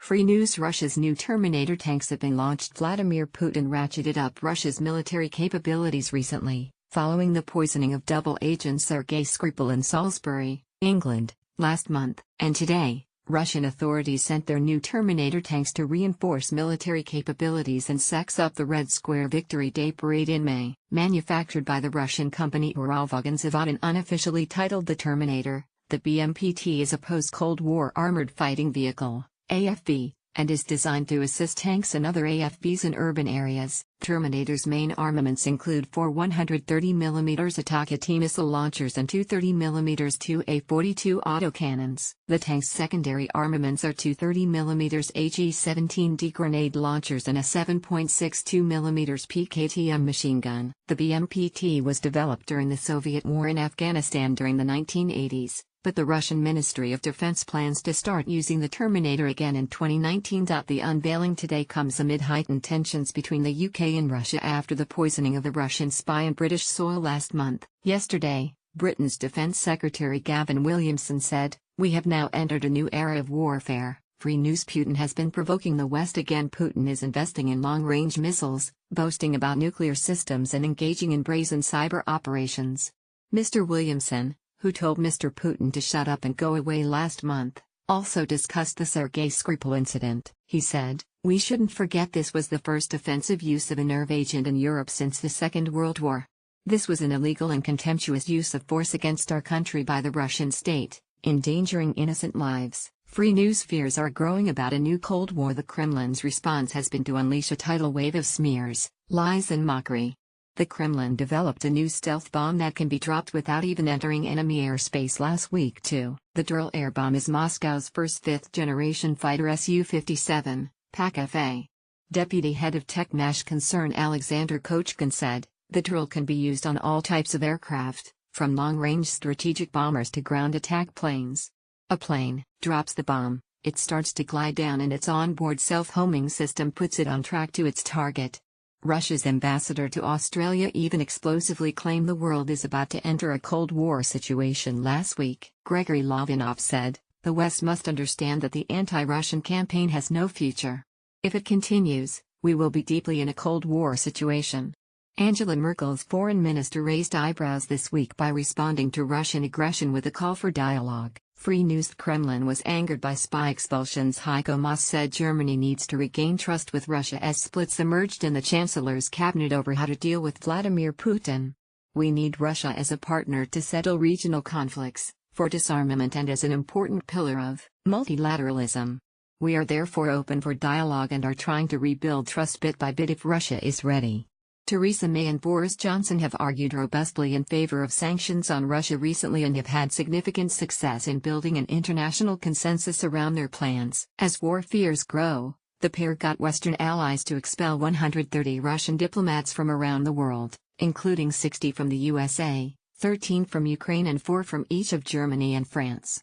Free news: Russia's new Terminator tanks have been launched. Vladimir Putin ratcheted up Russia's military capabilities recently, following the poisoning of double agent Sergei Skripal in Salisbury, England, last month. And today, Russian authorities sent their new Terminator tanks to reinforce military capabilities and sex up the Red Square Victory Day parade in May. Manufactured by the Russian company Uralvagonzavod and unofficially titled the Terminator, the BMPT is a post-Cold War armored fighting vehicle, AFV, and is designed to assist tanks and other AFVs in urban areas. Terminator's main armaments include 4 130mm Attack-AT missile launchers and 2 30mm 2A-42 autocannons. The tank's secondary armaments are 2 30mm HE-17D grenade launchers and a 7.62mm PKTM machine gun. The BMPT was developed during the Soviet war in Afghanistan during the 1980s. But the Russian Ministry of Defense plans to start using the Terminator again in 2019. The unveiling today comes amid heightened tensions between the UK and Russia after the poisoning of the Russian spy on British soil last month. Yesterday, Britain's Defense Secretary Gavin Williamson said, "We have now entered a new era of warfare." Free news: Putin has been provoking the West again. Putin is investing in long-range missiles, boasting about nuclear systems and engaging in brazen cyber operations. Mr. Williamson, who told Mr. Putin to shut up and go away last month, also discussed the Sergei Skripal incident. He said, "We shouldn't forget this was the first offensive use of a nerve agent in Europe since the Second World War. This was an illegal and contemptuous use of force against our country by the Russian state, endangering innocent lives." Free news: fears are growing about a new Cold War. The Kremlin's response has been to unleash a tidal wave of smears, lies and mockery. The Kremlin developed a new stealth bomb that can be dropped without even entering enemy airspace last week too. The Dural air bomb is Moscow's first fifth-generation fighter Su-57, PAK-FA. Deputy head of Techmash concern Alexander Kochkin said, "The Dural can be used on all types of aircraft, from long-range strategic bombers to ground attack planes. A plane drops the bomb, it starts to glide down and its onboard self-homing system puts it on track to its target." Russia's ambassador to Australia even explosively claimed the world is about to enter a Cold War situation last week. Gregory Lavinov said, "The West must understand that the anti-Russian campaign has no future. If it continues, we will be deeply in a Cold War situation." Angela Merkel's foreign minister raised eyebrows this week by responding to Russian aggression with a call for dialogue. Free news: the Kremlin was angered by spy expulsions. Heiko Maas said Germany needs to regain trust with Russia as splits emerged in the Chancellor's cabinet over how to deal with Vladimir Putin. "We need Russia as a partner to settle regional conflicts, for disarmament and as an important pillar of multilateralism. We are therefore open for dialogue and are trying to rebuild trust bit by bit if Russia is ready." Theresa May and Boris Johnson have argued robustly in favor of sanctions on Russia recently and have had significant success in building an international consensus around their plans. As war fears grow, the pair got Western allies to expel 130 Russian diplomats from around the world, including 60 from the USA, 13 from Ukraine and 4 from each of Germany and France.